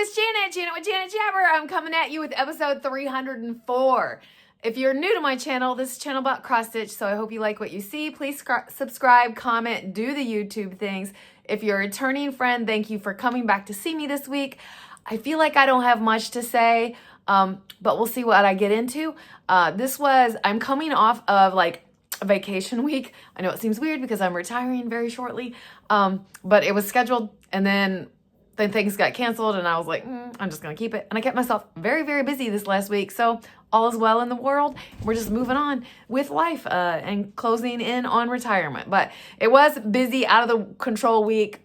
it's Janet with Janet Jabber. I'm coming at you with episode 304. If you're new to my channel, this is a channel about cross stitch, so I hope you like what you see. Please subscribe, comment, do the YouTube things. If you're a returning friend, thank you for coming back to see me this week. I feel like I don't have much to say, but we'll see what I get into. I'm coming off of like a vacation week. I know it seems weird because I'm retiring very shortly, but it was scheduled and then things got canceled and I was like, I'm just gonna keep it. And I kept myself very, very busy this last week. So all is well in the world. We're just moving on with life and closing in on retirement. But it was busy, out of the control week.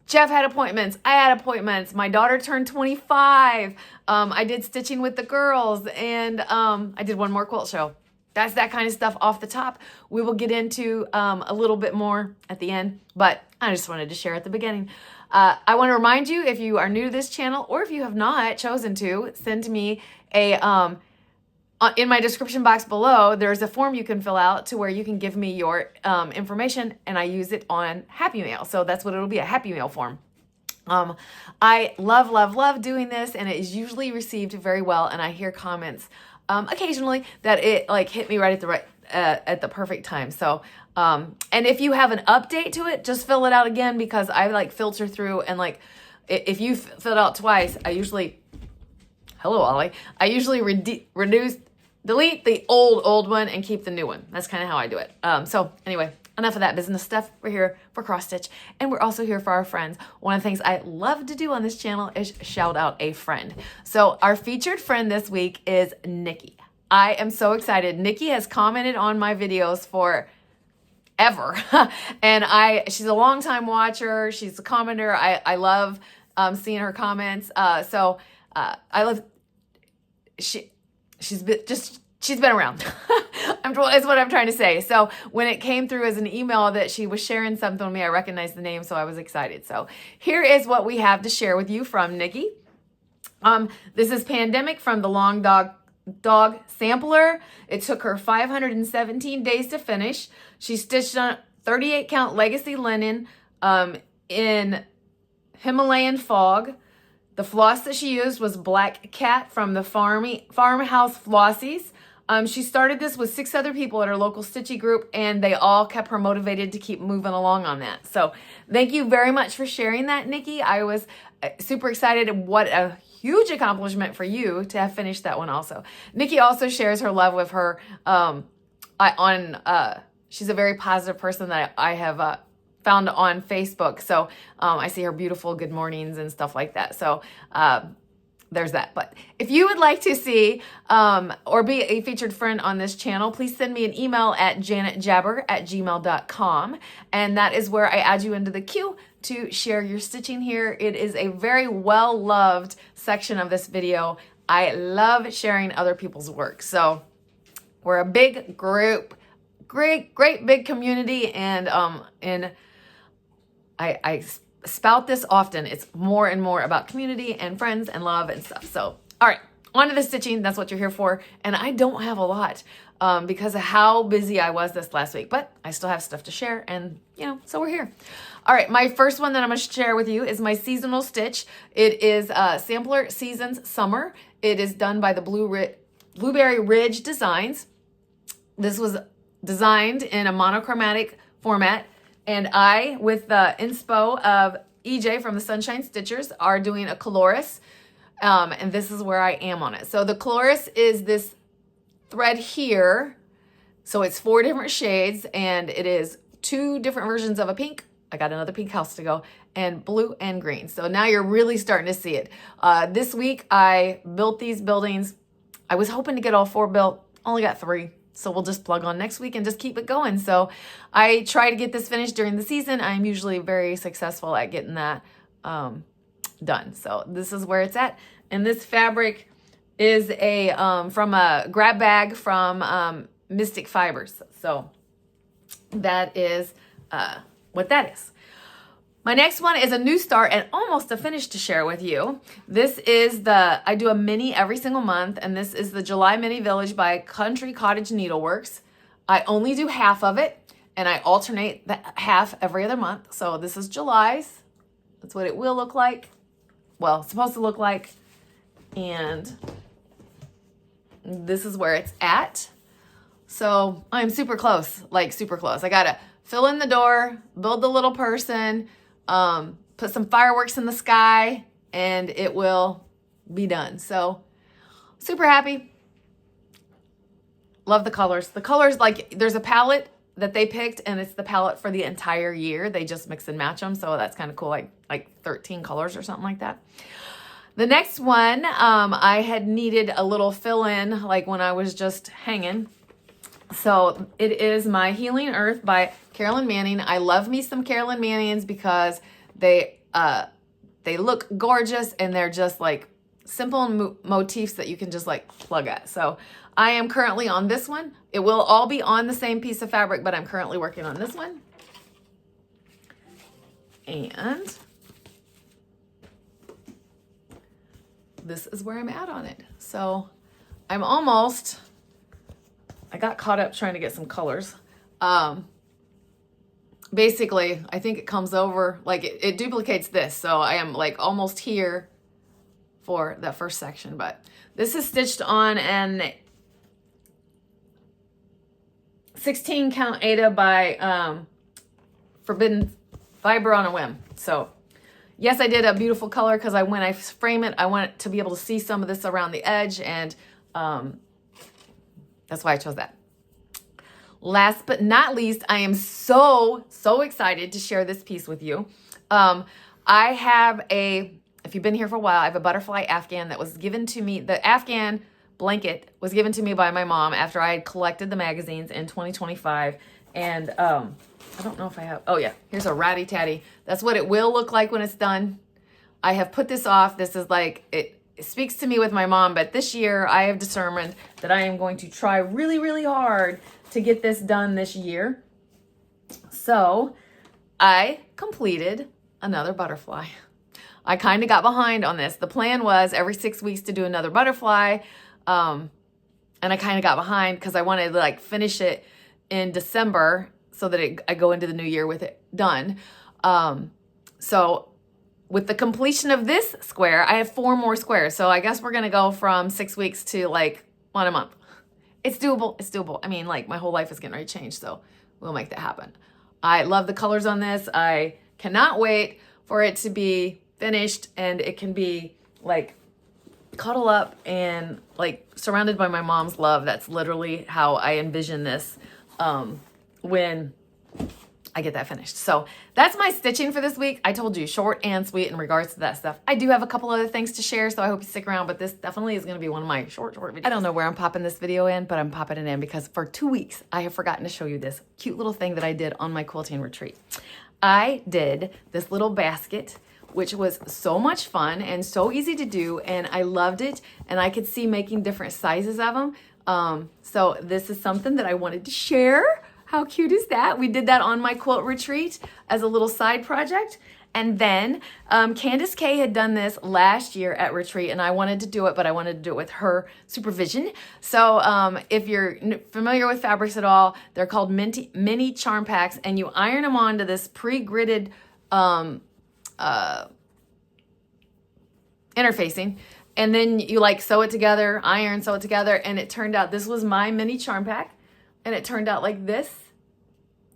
Jeff had appointments. I had appointments. My daughter turned 25. I did stitching with the girls, and I did one more quilt show. That's that kind of stuff off the top. We will get into a little bit more at the end, but I just wanted to share at the beginning. I want to remind you, if you are new to this channel or if you have not chosen to, send me a, in my description box below, there's a form you can fill out to where you can give me your information, and I use it on Happy Mail. So that's what it'll be, a Happy Mail form. I love doing this, and it is usually received very well, and I hear comments occasionally that it like hit me right at the perfect time. So and if you have an update to it, just fill it out again, because I like filter through, and like if you fill it out twice, I usually, hello Ollie, I usually delete the old one and keep the new one. That's kind of how I do it. So anyway, enough of that business stuff. We're here for cross stitch, and we're also here for our friends. One of the things I love to do on this channel is shout out a friend. So our featured friend this week is Nikki. I am so excited. Nikki has commented on my videos for ever. And she's a longtime watcher. She's a commenter. I love seeing her comments. I love, she's been around. Is what I'm trying to say. So when it came through as an email that she was sharing something with me, I recognized the name, so I was excited. So here is what we have to share with you from Nikki. This is Pandemic from the Long Dog Sampler. It took her 517 days to finish. She stitched on 38 count legacy linen in Himalayan fog. The floss that she used was Black Cat from the Farmhouse Flossies. She started this with 6 other people at her local stitchy group, and they all kept her motivated to keep moving along on that. So thank you very much for sharing that, Nikki. I was super excited. What a huge accomplishment for you to have finished that one also. Nikki also shares her love with her she's a very positive person that I have found on Facebook. So I see her beautiful good mornings and stuff like that. So there's that. But if you would like to see or be a featured friend on this channel, please send me an email at janetjabber@gmail.com. And that is where I add you into the queue to share your stitching here. It is a very well-loved section of this video. I love sharing other people's work. So we're a big group, great big community, and I spout this often. It's more and more about community and friends and love and stuff. So, all right, on to the stitching. That's what you're here for. And I don't have a lot because of how busy I was this last week, but I still have stuff to share, and so we're here. All right, my first one that I'm going to share with you is my seasonal stitch. It is Sampler Seasons Summer. It is done by the Blueberry Ridge Designs. This was designed in a monochromatic format, and I, with the inspo of EJ from the Sunshine Stitchers, are doing a Coloris, and this is where I am on it. So the Coloris is this thread here, so it's 4 different shades, and it is 2 different versions of a pink. I got another pink house to go, and blue and green. So now you're really starting to see it. This week I built these buildings. I was hoping to get all 4 built, only got 3. So we'll just plug on next week and just keep it going. So I try to get this finished during the season. I'm usually very successful at getting that done. So this is where it's at. And this fabric is from a grab bag from Mystic Fibers. So that is what that is. My next one is a new start and almost a finish to share with you. This is I do a mini every single month, and this is the July Mini Village by Country Cottage Needleworks. I only do half of it, and I alternate the half every other month. So this is July's. That's what it will look like. well, supposed to look like. And this is where it's at. So I'm super close, like super close. I gotta fill in the door, build the little person, put some fireworks in the sky, and it will be done. So super happy. Love the colors. The colors, like there's a palette that they picked, and it's the palette for the entire year. They just mix and match them. So that's kind of cool, like 13 colors or something like that. The next one, I had needed a little fill in, like when I was just hanging. So it is My Healing Earth by Carolyn Manning. I love me some Carolyn Mannings because they look gorgeous, and they're just like simple motifs that you can just like plug at. So I am currently on this one. It will all be on the same piece of fabric, but I'm currently working on this one. And this is where I'm at on it. So I'm almost, I got caught up trying to get some colors. Basically, I think it comes over, like it duplicates this. So I am like almost here for that first section, but this is stitched on an 16 count Aida by Forbidden Fiber on a Whim. So yes, I did a beautiful color because when I frame it, I want to be able to see some of this around the edge, and that's why I chose that. Last but not least, I am so excited to share this piece with you. I have if you've been here for a while, I have a butterfly Afghan that was given to me. The Afghan blanket was given to me by my mom after I had collected the magazines in 2025. And I don't know if I have, oh yeah, here's a ratty tatty. That's what it will look like when it's done. I have put this off. This is like, it speaks to me with my mom, but this year I have determined that I am going to try really hard to get this done this year. So I completed another butterfly. I kind of got behind on this. The plan was every 6 weeks to do another butterfly. And I kind of got behind because I wanted to like finish it in December so that I go into the new year with it done. So with the completion of this square, I have 4 more squares. So I guess we're going to go from 6 weeks to like 1 a month. It's doable. It's doable. I mean, like my whole life is getting ready to change. So we'll make that happen. I love the colors on this. I cannot wait for it to be finished, and it can be like cuddle up and like surrounded by my mom's love. That's literally how I envision this when I get that finished. So that's my stitching for this week. I told you, short and sweet in regards to that stuff. I do have a couple other things to share, so I hope you stick around, but this definitely is going to be one of my short videos. I don't know where I'm popping this video in, but I'm popping it in because for 2 weeks, I have forgotten to show you this cute little thing that I did on my quilting retreat. I did this little basket, which was so much fun and so easy to do, and I loved it, and I could see making different sizes of them. So this is something that I wanted to share. How cute is that? We did that on my quilt retreat as a little side project. And then Candace Kay had done this last year at retreat, and I wanted to do it, but I wanted to do it with her supervision. So if you're familiar with fabrics at all, they're called mini charm packs, and you iron them onto this pre-gridded interfacing, and then you like sew it together, sew it together, and it turned out, this was my mini charm pack, and it turned out like this.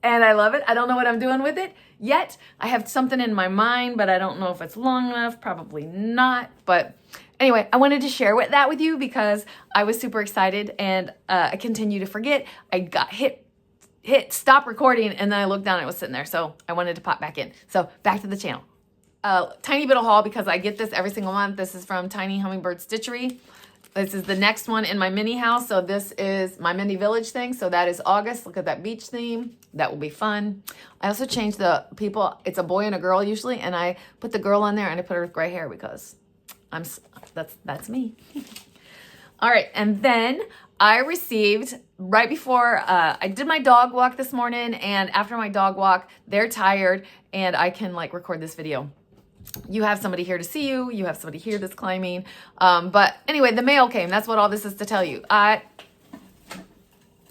And I love it. I don't know what I'm doing with it yet. I have something in my mind, but I don't know if it's long enough. Probably not. But anyway, I wanted to share that with you because I was super excited, and I continue to forget. I got hit stop recording, and then I looked down and it was sitting there. So I wanted to pop back in. So back to the channel. Tiny bit of haul because I get this every single month. This is from Tiny Hummingbird Stitchery. This is the next one in my mini house. So this is my mini village thing. So that is August. Look at that beach theme. That will be fun. I also changed the people. It's a boy and a girl usually. And I put the girl on there and I put her with gray hair because that's me. All right. And then I received right before I did my dog walk this morning. And after my dog walk, they're tired and I can like record this video. You have somebody here to see you. You have somebody here that's climbing. But anyway, the mail came. That's what all this is to tell you. I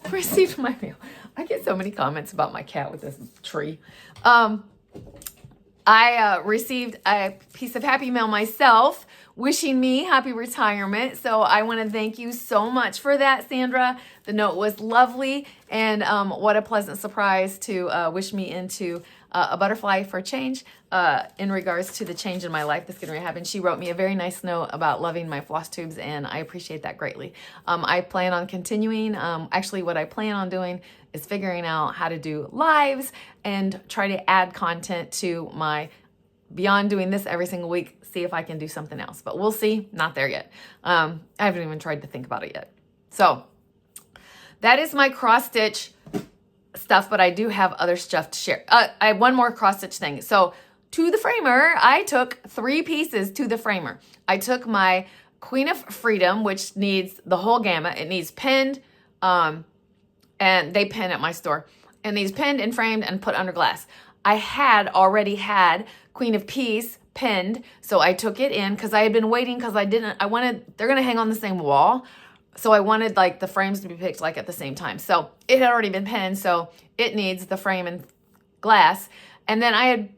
received my mail. I get so many comments about my cat with this tree. I received a piece of happy mail myself wishing me happy retirement. So I want to thank you so much for that, Sandra. The note was lovely, and what a pleasant surprise to wish me into a butterfly for change in regards to the change in my life that's going to happen. She wrote me a very nice note about loving my floss tubes, and I appreciate that greatly. I plan on continuing. Actually, what I plan on doing is figuring out how to do lives and try to add content to my, beyond doing this every single week, see if I can do something else. But we'll see. Not there yet. I haven't even tried to think about it yet. So that is my cross stitch stuff, but I do have other stuff to share. I have one more cross stitch thing. So to the framer, I took 3 pieces to the framer. I took my Queen of Freedom, which needs the whole gamut. It needs pinned, and they pin at my store. It needs pinned and framed and put under glass. I had already had Queen of Peace pinned, so I took it in because I had been waiting because they're going to hang on the same wall. So I wanted like the frames to be picked like at the same time. So it had already been pinned, so it needs the frame and glass. And then I had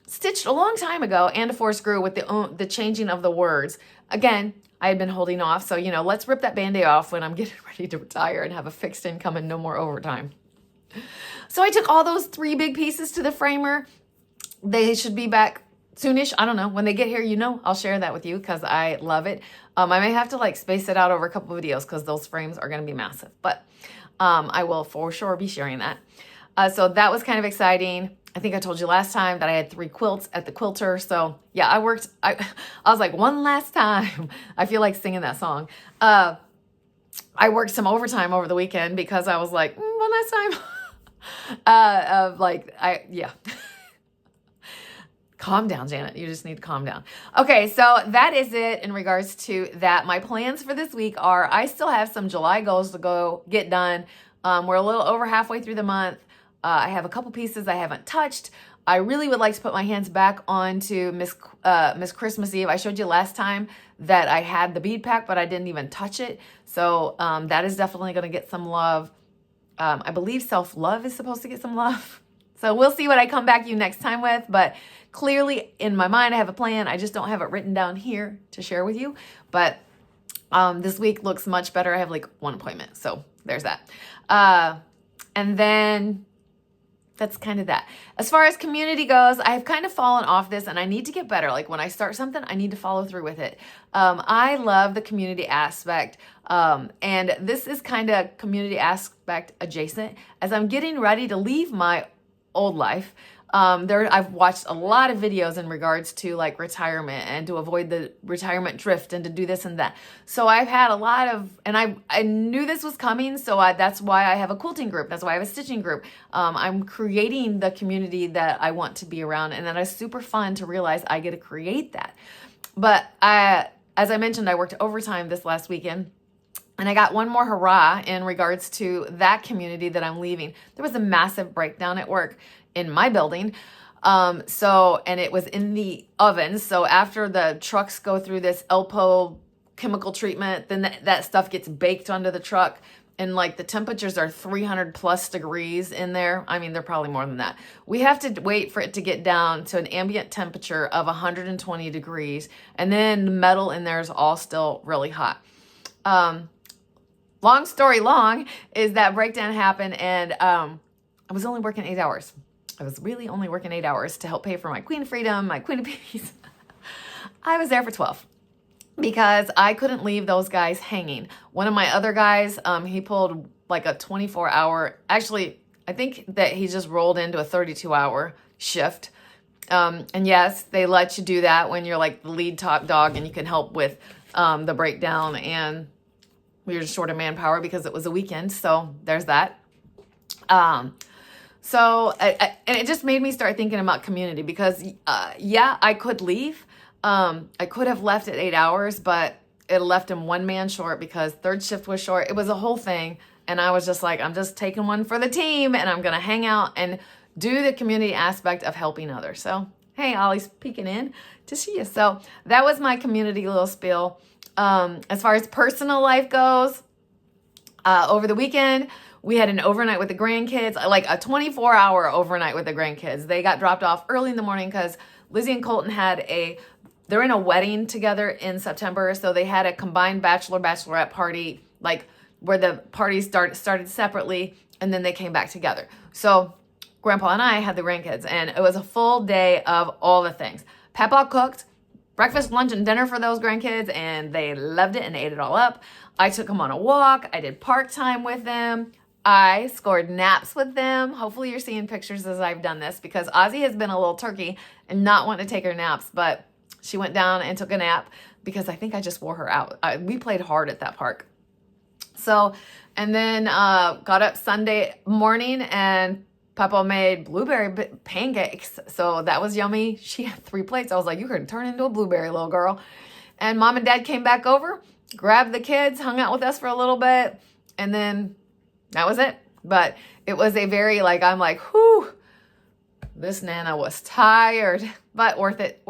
stitched a long time ago and a force screw with the changing of the words. Again, I had been holding off. So, let's rip that Band-Aid off when I'm getting ready to retire and have a fixed income and no more overtime. So I took all those 3 big pieces to the framer. They should be back soonish. I don't know. When they get here, I'll share that with you because I love it. I may have to like space it out over a couple of videos because those frames are going to be massive. But I will for sure be sharing that. So that was kind of exciting. I think I told you last time that I had 3 quilts at the quilter. So yeah, I was like, one last time. I feel like singing that song. I worked some overtime over the weekend because I was like, one last time. Yeah. Calm down, Janet. You just need to calm down. Okay, so that is it in regards to that. My plans for this week are I still have some July goals to go get done. We're a little over halfway through the month. I have a couple pieces I haven't touched. I really would like to put my hands back onto Miss Christmas Eve. I showed you last time that I had the bead pack, but I didn't even touch it. So that is definitely going to get some love. I believe self-love is supposed to get some love. So we'll see what I come back to you next time with. But clearly in my mind, I have a plan. I just don't have it written down here to share with you. But this week looks much better. I have like 1 appointment. So there's that. And then that's kind of that. As far as community goes, I've kind of fallen off this and I need to get better. Like when I start something, I need to follow through with it. I love the community aspect. And this is kind of community aspect adjacent. As I'm getting ready to leave my old life, I've watched a lot of videos in regards to like retirement and to avoid the retirement drift and to do this and that. So I've had a lot of, and I knew this was coming. So that's why I have a quilting group. That's why I have a stitching group. I'm creating the community that I want to be around. And that is super fun to realize I get to create that. But as I mentioned, I worked overtime this last weekend. And I got one more hurrah in regards to that community that I'm leaving. There was a massive breakdown at work in my building. And it was in the oven. So after the trucks go through this ELPO chemical treatment, then that stuff gets baked onto the truck. And like the temperatures are 300 plus degrees in there. I mean, they're probably more than that. We have to wait for it to get down to an ambient temperature of 120 degrees. And then the metal in there is all still really hot. Long story long is that breakdown happened and I was only working 8 hours. I was really only working 8 hours to help pay for my Queen of Freedom, my Queen of Peace. I was there for 12 because I couldn't leave those guys hanging. One of my other guys, he pulled like a 24-hour, actually, I think that he just rolled into a 32-hour shift. And yes, they let you do that when you're like the lead top dog and you can help with the breakdown, and we were short of manpower because it was a weekend. So there's that. And it just made me start thinking about community because, yeah, I could leave. I could have left at 8 hours, but it left him 1 man short because third shift was short. It was a whole thing. And I was just like, I'm just taking one for the team and I'm going to hang out and do the community aspect of helping others. So, hey, Ollie's peeking in to see you. So that was my community little spiel. As far as personal life goes, Over the weekend, we had an overnight with the grandkids, like a 24-hour overnight with the grandkids. They got dropped off early in the morning because Lizzie and Colton they're in a wedding together in September. So they had a combined bachelorette party, like where the parties started separately and then they came back together. So Grandpa and I had the grandkids and it was a full day of all the things. Papa cooked breakfast, lunch, and dinner for those grandkids and they loved it and ate it all up. I took them on a walk. I did park time with them. I scored naps with them. Hopefully you're seeing pictures as I've done this because Ozzy has been a little turkey and not wanting to take her naps, but she went down and took a nap because I think I just wore her out. We played hard at that park. So, and then got up Sunday morning and Papa made blueberry pancakes. So that was yummy. She had 3 plates. I was like, you could turn into a blueberry, little girl. And Mom and Dad came back over, grabbed the kids, hung out with us for a little bit, and then that was it. But it was a very, I'm like, whew, this Nana was tired, but worth it.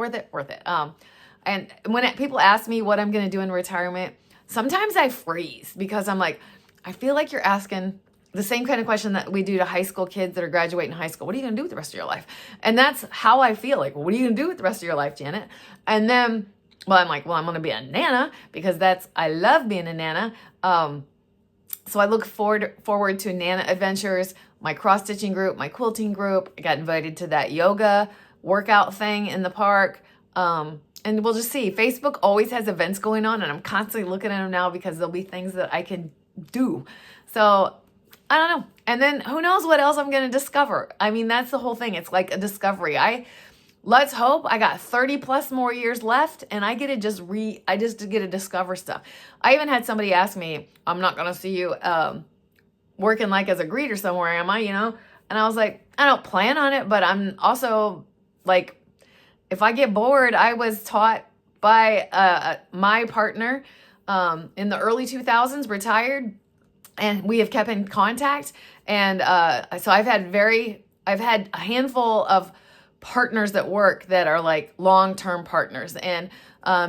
And when people ask me what I'm going to do in retirement, sometimes I freeze because I'm like, I feel like you're asking the same kind of question that we do to high school kids that are graduating high school. What are you going to do with the rest of your life? And that's how I feel. Like, what are you going to do with the rest of your life, Janet? And then, I'm like, I'm going to be a Nana because I love being a Nana. So I look forward to Nana adventures, my cross-stitching group, my quilting group. I got invited to that yoga workout thing in the park. And we'll just see. Facebook always has events going on, and I'm constantly looking at them now because there'll be things that I can do. So I don't know. And then who knows what else I'm going to discover. I mean, that's the whole thing. It's like a discovery. Let's hope I got 30 plus more years left and I get to discover stuff. I even had somebody ask me, I'm not going to see you working like as a greeter somewhere, am I, And I was like, I don't plan on it, but I'm also like, if I get bored, I was taught by my partner in the early 2000s, retired, and we have kept in contact. And so I've had a handful of partners at work that are like long-term partners. And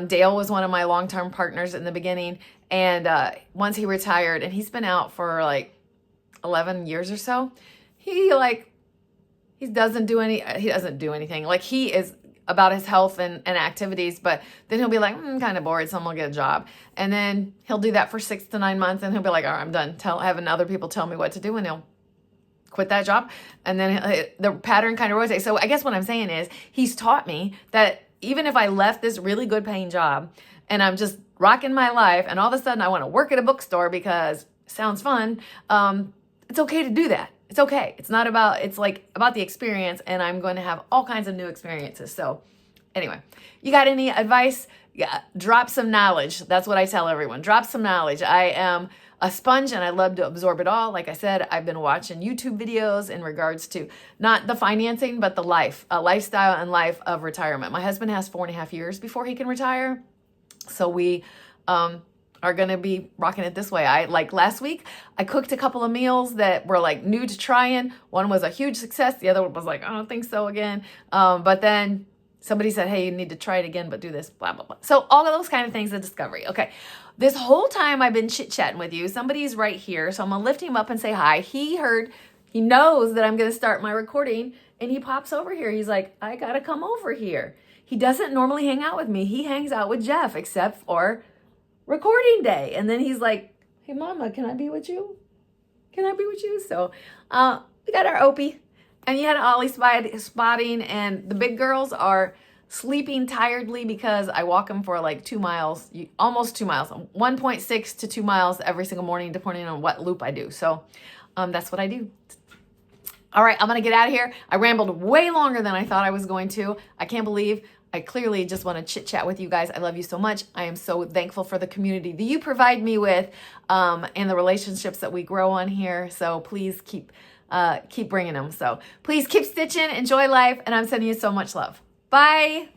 Dale was one of my long-term partners in the beginning. And once he retired, and he's been out for like 11 years or so, he doesn't do anything. Like, he is about his health and activities, but then he'll be like, I'm kind of bored, so I'm gonna get a job. And then he'll do that for 6 to 9 months, and he'll be like, all right, I'm done having other people tell me what to do, and he'll quit that job. And then the pattern kind of rotates. So I guess what I'm saying is he's taught me that even if I left this really good paying job and I'm just rocking my life and all of a sudden I want to work at a bookstore because it sounds fun, it's okay to do that. It's okay. It's like about the experience, and I'm going to have all kinds of new experiences. So anyway, you got any advice? Yeah, drop some knowledge. That's what I tell everyone. Drop some knowledge. I am a sponge and I love to absorb it all. Like I said, I've been watching YouTube videos in regards to not the financing, but the lifestyle and life of retirement. My husband has 4.5 years before he can retire. So we are going to be rocking it this way. Like last week, I cooked a couple of meals that were like new to trying. One was a huge success. The other one was like, I don't think so again. But then somebody said, hey, you need to try it again, but do this, blah, blah, blah. So all of those kind of things, a discovery. Okay. This whole time I've been chit-chatting with you. Somebody's right here. So I'm going to lift him up and say hi. He knows that I'm going to start my recording, and he pops over here. He's like, I got to come over here. He doesn't normally hang out with me. He hangs out with Jeff, except for recording day. And then he's like, hey, Mama, can I be with you? Can I be with you? So we got our Opie, and you had Ollie spotting, and the big girls are sleeping tiredly because I walk them for like 2 miles, almost 2 miles, 1.6 to 2 miles every single morning, depending on what loop I do. So that's what I do. All right, I'm going to get out of here. I rambled way longer than I thought I was going to. I can't believe I clearly just want to chit chat with you guys. I love you so much. I am so thankful for the community that you provide me with and the relationships that we grow on here. So please keep bringing them. So please keep stitching, enjoy life, and I'm sending you so much love. Bye.